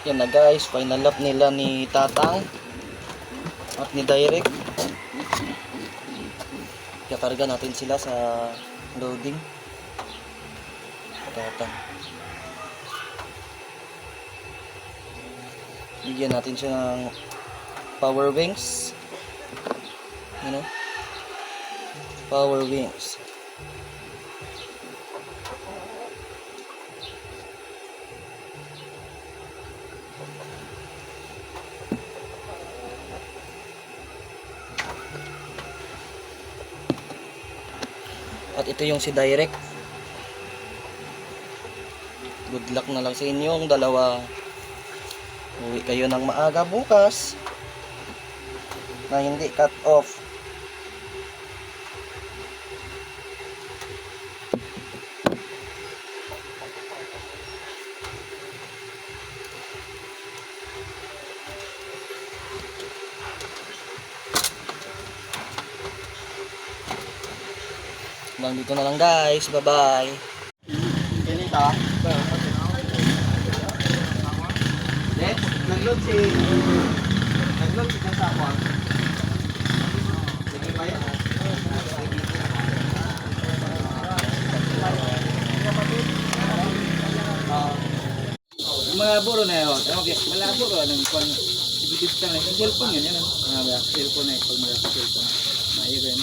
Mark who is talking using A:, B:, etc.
A: Yan na guys, final lap nila ni Tatang at ni Direct. Kakarga natin sila sa loading. Tatang. Bigyan natin siya ng power wings. You know? Power wings. At ito yung si Direct. Good luck na lang sa inyong dalawa. Uwi kayo ng maaga bukas na hindi cut off. Hanggang dito na lang guys. Bye bye.
B: Ganito. Nag-load si kasama. Sige ba yan? Yung mga buro na yun. Wala buro. Anong kung ibigit ka na. Yung cellphone yun. Cellphone na. Pag mga cellphone. Maiba yun.